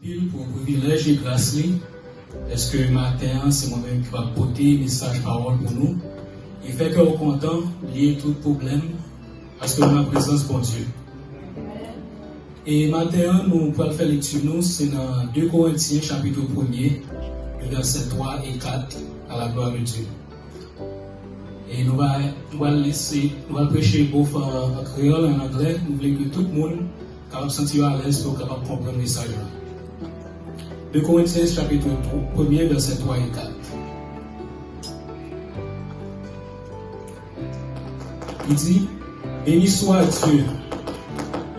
pile pour privilège et grâce. Est-ce que matin, c'est moi-même qui va porter message parole pour nous. Il fait que au content, lier tout problème, parce que nous avons la présence pour Dieu. Et matin, nous pouvons faire lecture, c'est dans 2 Corinthiens, chapitre 1er, versets 3 et 4, à la gloire de Dieu. Et nous allons prêcher pour en créole, en anglais. Nous voulons que tout le monde soit sentir à l'aise pour capable comprendre le message. 2 Corinthiens, chapitre 1er, versets 3 et 4. Il dit, béni soit Dieu,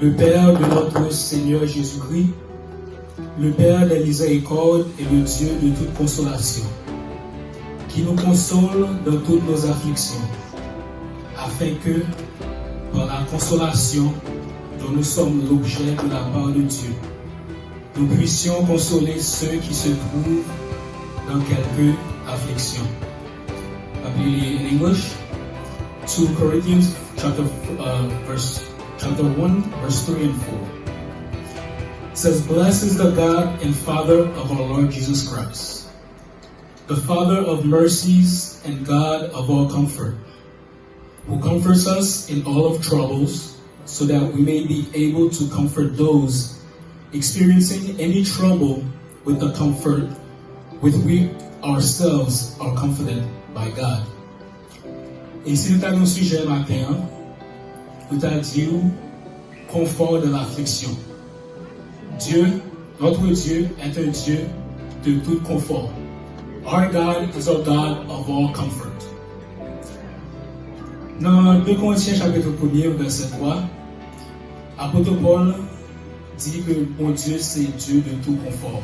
le Père de notre Seigneur Jésus-Christ, le Père des miséricordes et le Dieu de toute consolation, qui nous console dans toutes nos afflictions, afin que, par la consolation dont nous sommes l'objet de la part de Dieu, nous puissions consoler ceux qui se trouvent dans quelque affliction. Publie in English, 2 Corinthians chapter 1, verse 3 and 4. It says, blessed is the God and Father of our Lord Jesus Christ, the Father of mercies and God of all comfort, who comforts us in all of troubles, so that we may be able to comfort those experiencing any trouble with the comfort with we ourselves are comforted by God. Et si nous avons un sujet matin, nous avons dit confort de l'affliction. Dieu, notre Dieu, est un Dieu de tout confort. Our God is a God of all comfort. Dans 2 Corinthiens chapitre 1er, verset 3, apôtre Paul dit que mon Dieu, c'est Dieu de tout confort.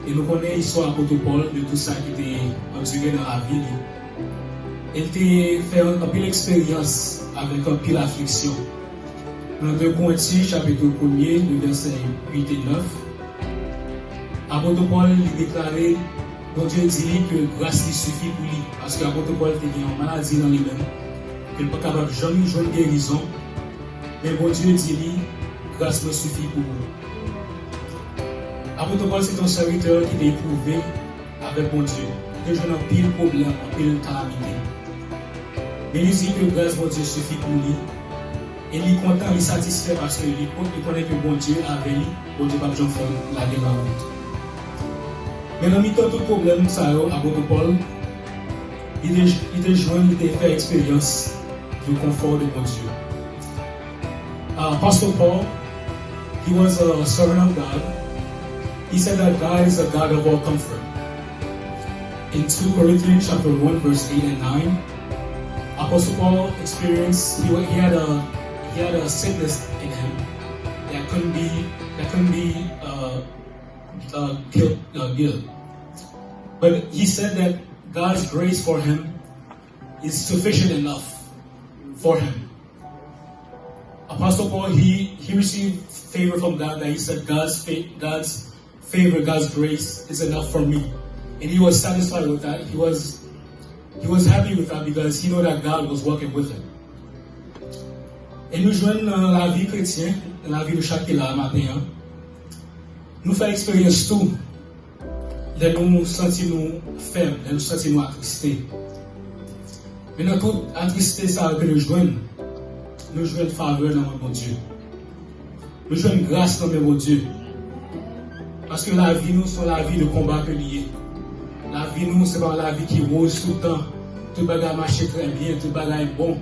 Et nous connaissons l'histoire apôtre Paul de tout ça qui était enduré dans la vie. Il a fait un pile expérience avec un pile affliction. Dans 2 Corinthiens chapitre 1er, le verset 8 et 9, apôtre Paul déclarait, bon Dieu dit que grâce lui suffit pour lui. Parce que l'apôtre Paul était en maladie dans lui-même. Il n'est pas capable de jamais jouer guérison. Mais bon Dieu dit lui, grâce me suffit pour vous. Apôtre Paul, c'est un serviteur qui est éprouvé avec bon Dieu. Il a un pile problème, un pile calamité. Mais il dit que grâce mon Dieu suffit pour lui. Et il est content, il est satisfait parce qu'il connaît que bon Dieu avec lui, bon Dieu va faire la route. Mais dans le temps de tout problème, ça apôtre Paul, il a joint, il a fait expérience du confort de bon Dieu. Apostle Paul, he was a servant of God. He said that God is a God of all comfort. In 2 Corinthians chapter 1, verse 8 and 9, Apostle Paul experienced, he had a sickness in him that couldn't be killed. But he said that God's grace for him is sufficient enough for him. Apostle Paul, he received favor from God, that he said God's favor, God's grace is enough for me. And he was satisfied with that. He was happy with that because he knew that God was working with him. Et nous jouons dans la vie chrétienne, dans la vie de chaque là matin, nous faisons expérience tout. Nous sentons faibles, nous sentons attristés. Mais dans toute attristé, ça que nous jouons faveur dans mon Dieu. Nous jouons grâce dans mon Dieu. Parce que la vie, nous, c'est la vie de combat que lié. La vie, nous, c'est pas la vie qui rose tout le temps. Tout le bagage marche très bien, tout le bagage est bon.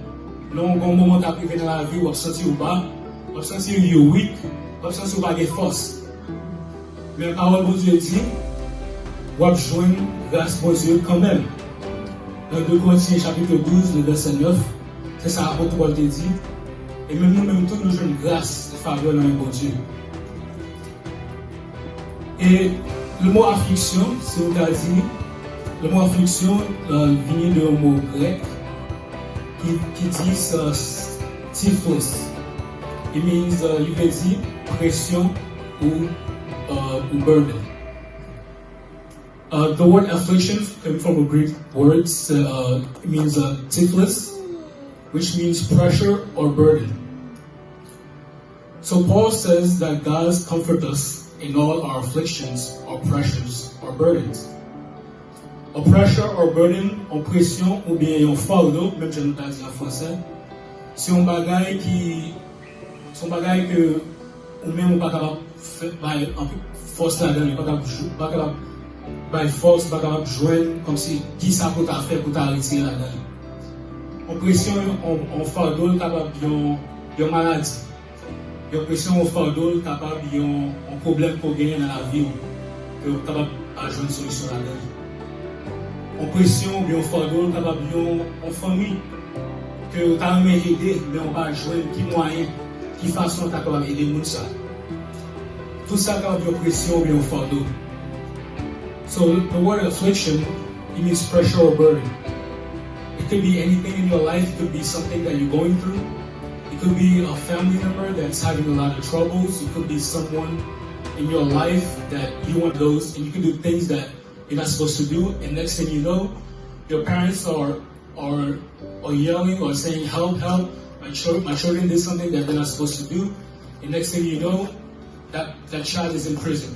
Non, au moment où tu arrives dans la vie, tu vas sentir bas, tu vas sentir weak, tu vas sentir pas de force. Mais la parole de Dieu dit, tu vas joindre grâce pour Dieu quand même. Dans 2 Corinthiens chapitre 12, le verset 9, c'est ça l'apôtre Paul te dit. Et même nous-mêmes, tous nous jouons grâce et faveur dans le bon Dieu. Et le mot affliction, c'est ce qu'on a dit. Le mot affliction vient d'un mot grec qui dit typhus. It means, you can dire pression ou burden. The word affliction comes from a Greek word. It means typhus, which means pressure or burden. So Paul says that God comforts us in all our afflictions, our pressures, our burdens. A pressure or burden, en pression ou bien un fardeau, même je ne pas dire en français, c'est un bagage que ou même on pas capable faire un peu force là-dedans, pas capable force, pas capable joindre comme si qui ça pour ta faire pour t'arrêter là-dedans. En pression, on fardeau capable de maladie. En pression, on fardeau capable de problème pour gagner dans la vie, que capable de joindre une solution là-dedans. En pression, bien en fardeau capable en famille, que tu as aidé, mais on va joindre qui moyen, qui façon tu as capable d'aider les gens. Tout ça capable de pression, bien en fardeau. So the word affliction, it means pressure or burden. It could be anything in your life. It could be something that you're going through. It could be a family member that's having a lot of troubles. It could be someone in your life that you want those, and you can do things that you're not supposed to do. And next thing you know, your parents are yelling or saying, "Help, help! My children did something that they're not supposed to do." And next thing you know, that child is in prison.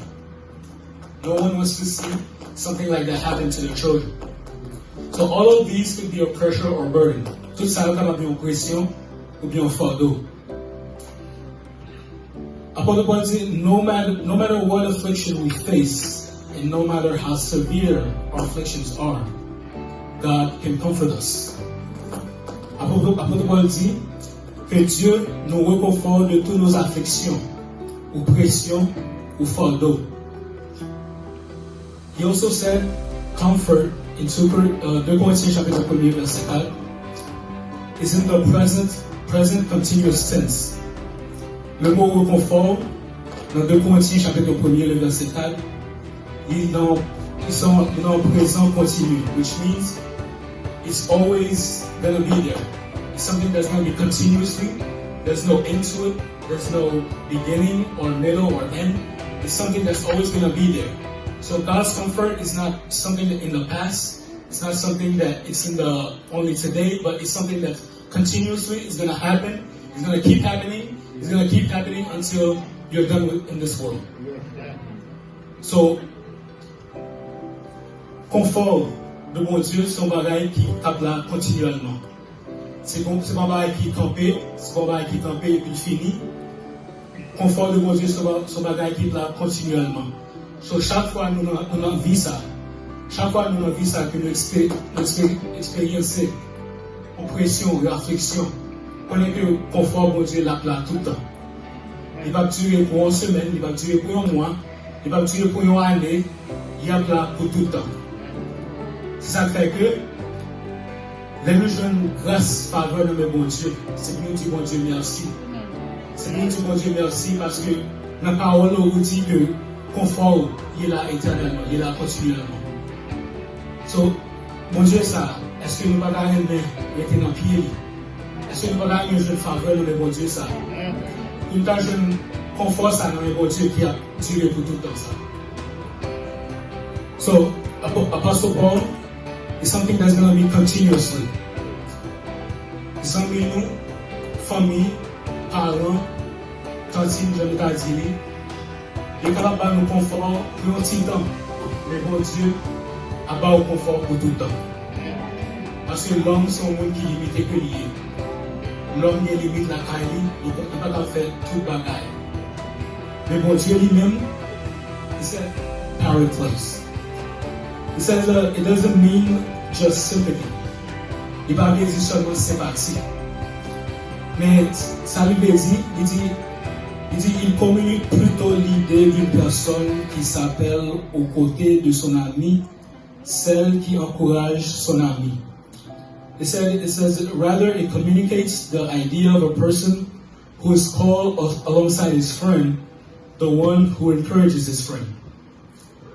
No one wants to see something like that happen to their children. So all of these could be a pressure or burden. Tout ça peut être une pression ou bien un fardeau. Apôtre Paul dit, no matter what affliction we face, and no matter how severe our afflictions are, God can comfort us. Apôtre Paul dit que Dieu nous réconforte de toutes nos afflictions, ou pressions, ou fardeaux. He also said, comfort in 2 Corinthians chapitre 1 verset 4 is in the present continuous tense. Le mot réconfort dans 2 Corinthiens chapitre 1 verset 4 il est en présent continu, which means it's always going to be there. It's something that's going to be continuously. There's no end to it. There's no beginning or middle or end. It's something that's always going to be there. So God's comfort is not something in the past. It's not something that it's in the only today, but it's something that continuously is going to happen. It's going to keep happening. It's going to keep happening until you're done in this world. So, confort de mon Dieu, c'est un bagage qui tape là continuellement. C'est pas un bagage qui campé, c'est pas un bagage qui campé et puis fini. Confort de mon Dieu, c'est un bagage qui est là continuellement. So, chaque fois nous avons vu ça. Chaque fois nous avons vu ça que nous expériençons oppression, réflexion. On est que le confort de Dieu là tout le temps. Il va durer pour une semaine, il va durer pour un mois, il va durer pour une année, il y a là pour tout le temps. C'est ça qui fait que les jeunes grâce, faveur de mon Dieu, c'est pour nous dire bon Dieu merci. C'est pour nous dire bon Dieu merci parce que la parole nous dit que confort, il est là éternellement, il est là continuellement. So, mon Dieu, ça, est-ce que nous ne pouvons pas rester dans le pied? Est-ce que nous ne pouvons pas gagner une faveur dans le bon Dieu, ça? Nous avons un confort, ça, dans le bon Dieu qui a duré pour tout le temps, ça. So, Apostle Paul is something that's going to be continuously. It's going to be nous, famille, parents, tantine, je l'ai dit, il est capable de nous confort pour un petit temps. Mais bon Dieu, à bas au confort pour tout le temps. Parce que l'homme, c'est un monde qui limite que lié. L'homme, il limite la caille, il ne peut pas faire tout le bagaille. Mais bon Dieu lui-même, il said, Paraclose. He says it doesn't mean just sympathy. Il ne va pas dire seulement sympathie. Mais ça lui dit, il communique plutôt l'idée d'une personne qui s'appelle aux côtés de son ami, celle qui encourage son ami. It says rather it communicates the idea of a person who is called alongside his friend, the one who encourages his friend.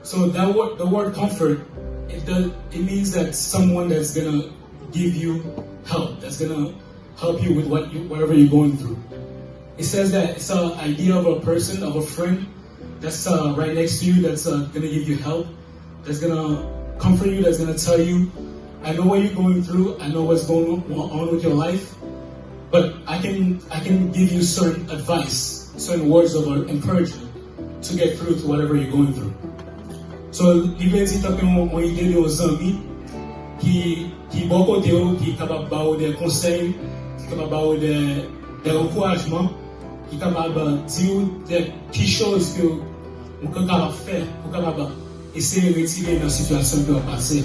So the word comfort, it means that someone that's gonna give you help, that's gonna help you with whatever you're going through. It says that it's an idea of a person, of a friend that's right next to you, that's gonna give you help, that's gonna comfort you, that's gonna tell you, I know what you're going through, I know what's going on with your life, but I can give you certain advice, certain words of encouragement to get through to whatever you're going through. So, il veut dire qu'on idée de nos amis qui bon côté, qui est capable de avoir des conseils, qui est capable d'avoir des encouragements, qui est capable de dire des petites choses que on peut faire pour capable essayer de retirer dans la situation qui va passer.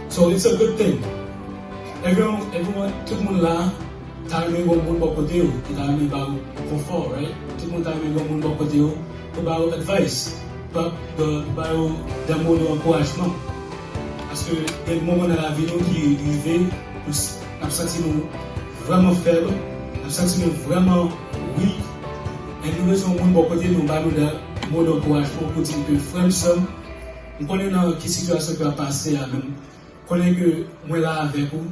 So it's a good thing. Everyone, tout le monde là, t'as aimé bon monde bon côté, qui t'a aimé par confort, right? Tout le monde t'a aimé bon monde bon côté, pour par advice, pour des mots d'encouragement. Parce que il y a des moments dans la vie qui arrivent, nous sentons vraiment faibles, nous sentons vraiment weak, et nous besoin de monde bon côté, nous parlons de mots d'encouragement pour dire que frère, nous connaissons dans quelle situation qui va passer à nous. Connais que moi là avec vous,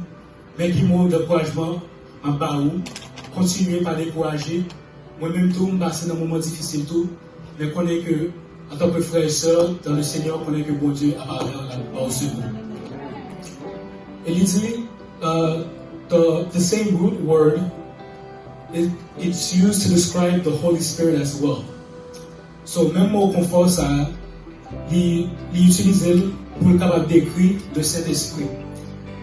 mais qui mot d'encouragement en bas où, continuez par décourager, moi-même tout, passer dans un moment difficile tout, mais connais que, en tant que frère et soeur, dans le Seigneur, connais que bon Dieu a parlé au secours. Et il dit, the same root word, it's used to describe the Holy Spirit as well. So, même mot confort, ça, il utilise pour le capable d'écrire de cet esprit.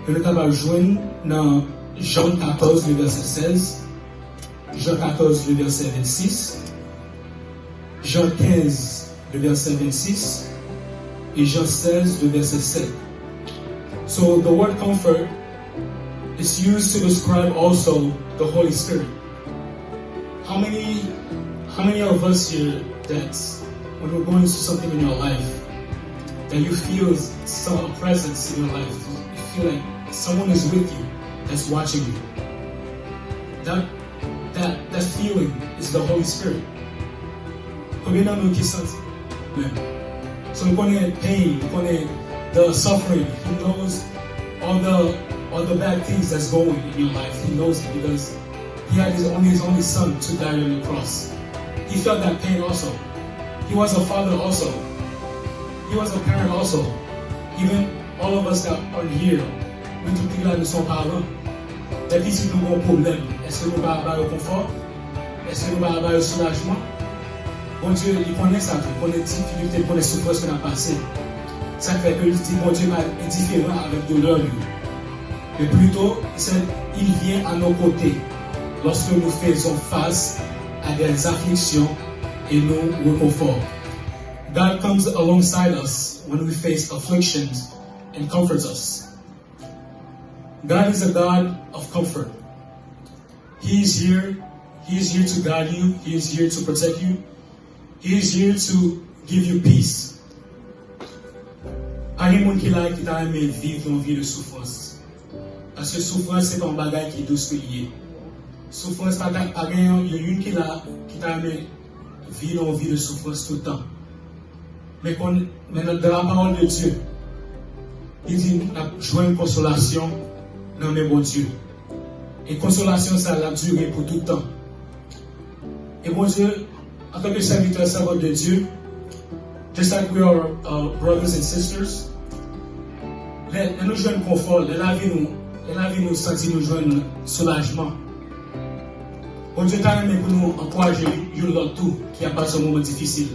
Et le capable joindre dans Jean 14, le verset 16, Jean 14, le verset 26, Jean 15, le verset 26, et Jean 16, le verset 7. So the word comfort is used to describe also the Holy Spirit. How many of us here that when we're going through something in your life, that you feel some presence in your life, you feel like someone is with you, that's watching you. That feeling is the Holy Spirit. So we connaît pain, we connaît the suffering. He knows all the bad things that's going in your life. He knows it because he had his only son to die on the cross. He felt that pain also. He was a father also. He was a parent also. Even all of us that are here, nous tous là nous sommes parents. Depuis si nous avons un problème, est-ce que nous allons avoir le confort? Est-ce que nous allons avoir le soulagement? Bon Dieu, il connaît ça, il connaît les difficultés, il connaît les souffrances qu'on a passées. Ça fait que bon Dieu est indifférent avec douleur. Mais plutôt, il vient à nos côtés lorsque nous faisons face à des afflictions et nous réconforte. God comes alongside us when we face afflictions and comforts us. God is a God of comfort. He is here to guide you. He is here to protect you. He is here to give you peace. Pas de monde qui là qui t'a aimé vivre une vie de souffrance. Parce que souffrance c'est pas un bagage qui est douce lié. Souffrance pas rien, il y a une qui là qui t'a aimé vivre une vie de souffrance tout le temps. Mais dans la parole de Dieu, il dit joindre consolation dans mes bons Dieu. Et consolation, ça a duré pour tout le temps. Et mon Dieu, en tant que serviteur servant de Dieu, just like we are brothers and sisters, nous joignons confort, la vie nous sentit nous joindre soulagement. Mon Dieu t'a aimé pour nous encourager, l'autre tout, qui a passé un moment difficile.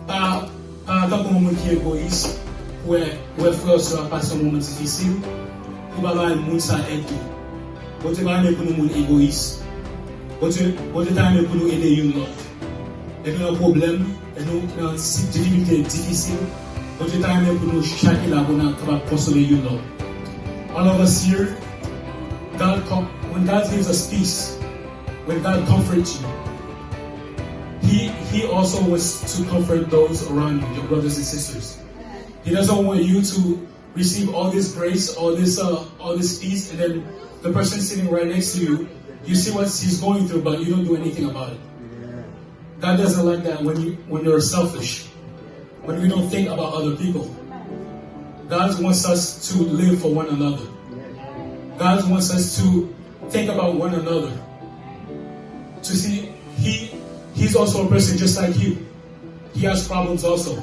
Pas en tant que moment qui est égoïste, où frère sera passé un moment difficile, pour avoir un monde ça aide tout. Bon Dieu t'a aimé pour nous monde égoïste. Bon Dieu t'a aimé pour nous aider l'autre. Et nous avons un problème, et nous avons une difficulté difficile. Bon Dieu t'a aimé pour nous chaque là pour nous capable consoler l'autre. All of us here, when God gives us peace, when God comforts you, He also wants to comfort those around you, your brothers and sisters. He doesn't want you to receive all this grace, all this peace, and then the person sitting right next to you, you see what he's going through, but you don't do anything about it. God doesn't like that when you're selfish, when you don't think about other people. God wants us to live for one another. God wants us to think about one another. To see, He's also a person just like you. He has problems also.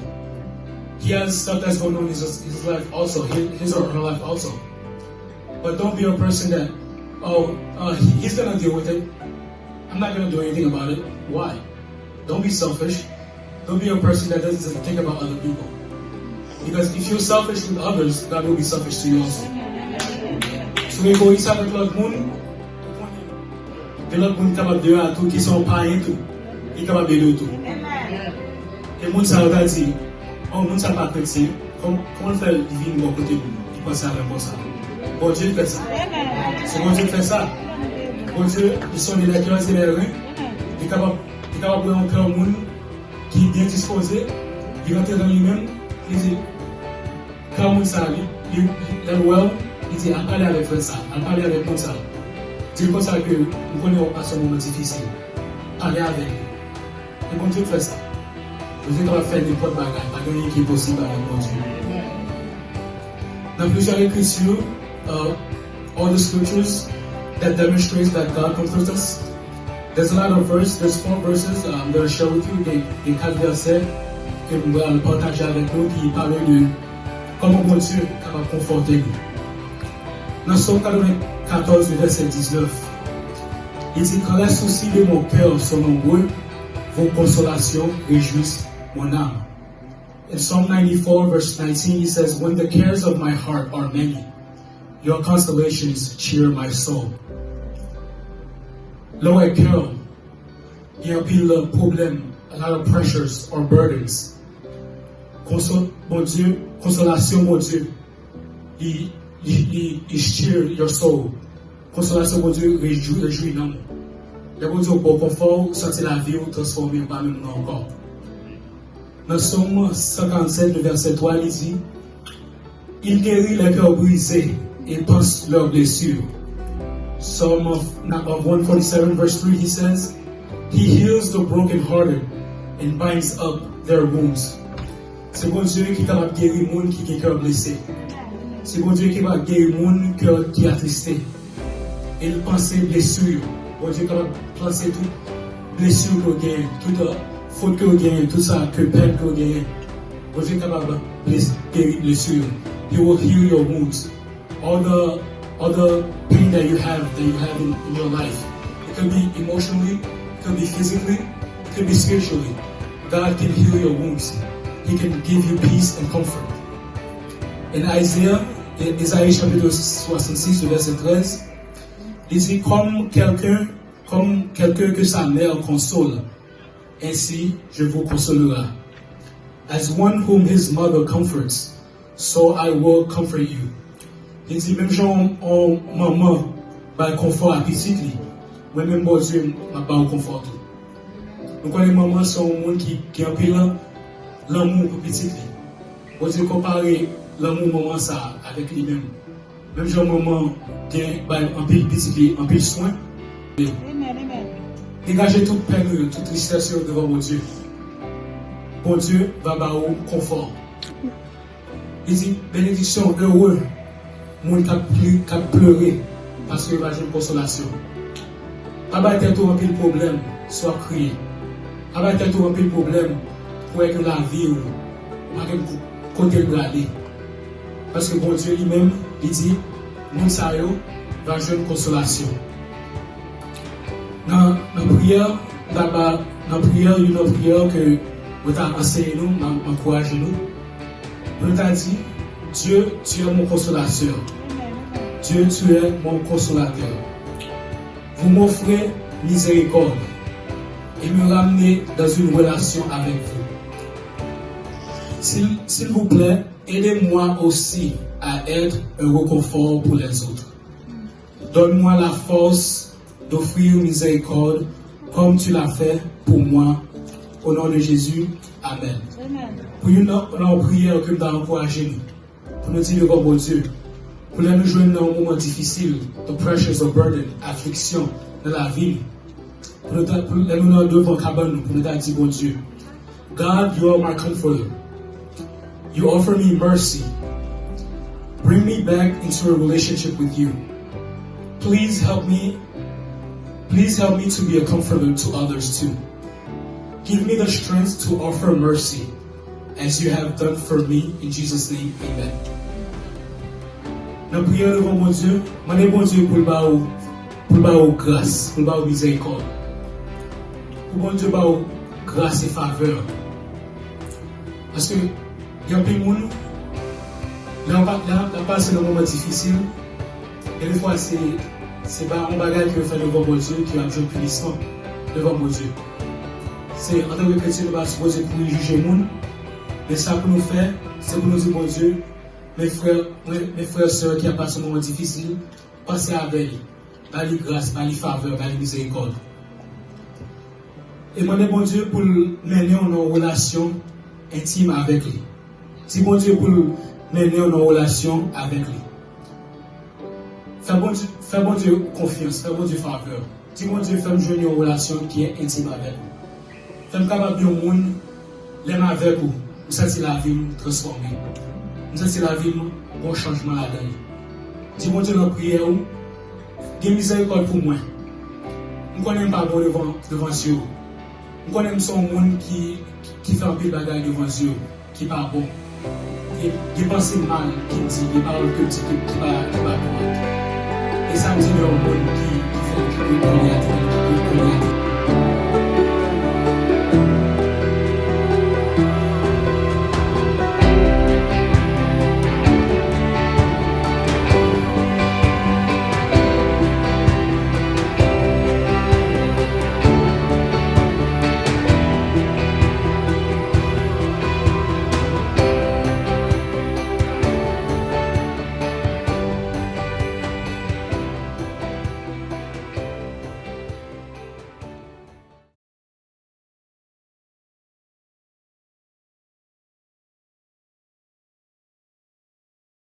He has stuff that's going on in his life also, his or her life also. But don't be a person that, he's going to deal with it. I'm not going to do anything about it. Why? don't be selfish. Don't be a person that doesn't think about other people. Because if you're selfish with others, God will be selfish to you also. Si vous égoïste avec l'autre monde, que l'autre monde est capable de faire tout, qui sont païens tout, il est capable de faire tout. Et le monde ça va dire, oh, le monde ça pas chrétien, comment faire le divin de mon côté, il pense à la ça. Bon Dieu fait ça. C'est bon Dieu fait ça. Bon Dieu, ils sont des lecteurs et des reins, il est capable de rentrer au monde qui est bien disposé, il rentre dans lui-même, il dit, quand le monde ça, il dit, à parler avec ça, à parler avec moi ça. C'est comme ça que nous connaissons pas ce moment difficile. Parler avec lui. Et bon Dieu fait ça. Vous êtes capable de faire n'importe quoi, pas de rien qui est possible avec mon Dieu. Dans plusieurs écritures, all the scriptures that demonstrate that God comforts us. There's a lot of verses, there's 4 verses I'm going to share with you. Des 4 versets que nous allons partager avec nous qui parlent de comment mon Dieu est capable de conforter nous. Dans Psaume 94, verset 19, il dit, quand les soucis de mon cœur sont nombreux, vos consolations réjouissent mon âme. In Psalm 94, verse 19, he says, when the cares of my heart are many, your consolations cheer my soul. Lower cœur, il y a un pile de problèmes, a lot of pressures or burdens. Mon Dieu, consolation, mon Dieu, il cheer your soul. Consolation, mon Dieu, réjouit l'âme. Le bon Dieu, pour confort, sentir la vie ou transformer par même nous encore. Dans Psaume 147, verset 3, il dit, il guérit les cœurs brisés et pense leurs blessures. Psalm of 147, verse 3, he says, he heals the brokenhearted and binds up their wounds. C'est bon Dieu qui est capable de guérir les gens qui ont le cœur blessé. C'est bon Dieu qui va guérir les gens qui sont attristés. Et il pense aux blessures. Bon Dieu est capable de penser toutes blessures que vous gagnez, toute faute que vous gagnez, tout ça, que peine que vous gagnez. Bon Dieu est capable de guérir les blessures. He will heal your wounds. All the pain that you have in your life. It could be emotionally, it could be physically, it could be spiritually. God can heal your wounds. He can give you peace and comfort. In Isaïe chapitre 66, verset 13, il dit comme quelqu'un que sa mère console, ainsi je vous consolerai. As one whom his mother comforts, so I will comfort you. Il dit même genre maman va confort à petit li, moi même bon Dieu m'a pas confort. Nous connaissons maman sont un monde qui a pris l'amour pour petit li. Bon Dieu comparer l'amour maman ça avec lui-même. Même genre maman qui a un pile petit li, un pile soin. Amen. Dégagez toute peine, toute tristesse devant mon Dieu. Bon Dieu va avoir confort. Il dit bénédiction, heureux. Moun qui a pleuré parce qu'il va jouer une consolation. Pas battre tout un pile problème, soit crié. Pas battre tout un pile problème pour que la vie ou pas côté de regarder. Parce que bon Dieu lui-même, il dit, moun sa yo va jouer une consolation. Dans la prière, une prière que vous avez enseigné nous, encouragé nous. Vous avez dit, Dieu, tu es mon consolateur. Dieu, tu es mon consolateur. Vous m'offrez miséricorde et me ramenez dans une relation avec vous. S'il vous plaît, aidez-moi aussi à être un réconfort pour les autres. Donne-moi la force d'offrir miséricorde comme tu l'as fait pour moi. Au nom de Jésus, Amen. Pour une prière que nous avons encouragé nous. Pour nous dire devant mon Dieu, pour nous joindre dans un moment difficile, de pressures, de burden, affliction dans la vie, pour nous devant cabane, pour nous dire, bon Dieu, God, you are my comforter. You offer me mercy. Bring me back into a relationship with you. Please help me to be a comforter to others too. Give me the strength to offer mercy as you have done for me. In Jesus' name, amen. Dans la prière devant mon Dieu, je bon Dieu pour le grâce, pour le miséricorde. Pour bon Dieu, grâce et faveur. Parce que il y a un peu de monde, là on passe un moment difficile, et des fois c'est pas un bagage qui fait devant mon Dieu qui a besoin de punissement devant mon Dieu. C'est en tant que chrétien, nous ne sommes pas supposés pour juger les gens, mais ça pour nous faire, c'est pour nous dire, mon Dieu, mes frères et sœurs qui ont passé un moment difficile, passez avec lui, par les grâces, par les faveurs, par les miséricordes. Et moi, bon Dieu, pour mener en relation intime avec lui. Si bon Dieu, pour mener en relation avec lui. Fais bon Dieu confiance, fais bon Dieu faveur. Si bon Dieu, fais-moi jouer une relation qui est intime avec vous. Fais-moi capable de monde, l'aime avec vous. Vous sentez la vie transformée. Vous sentez la vie, bon changement là-dedans. Si bon Dieu, dans la prière, il y a miséricorde pour moi. Je ne connais pas bon devant Dieu. Je connais son monde qui fait un peu de bagaille devant Dieu, qui n'est pas bon. Des pensées mal, qui dit, des paroles que dit, qui pas droit. Et ça me dit, il y a un monde qui fait, qui peut connaître,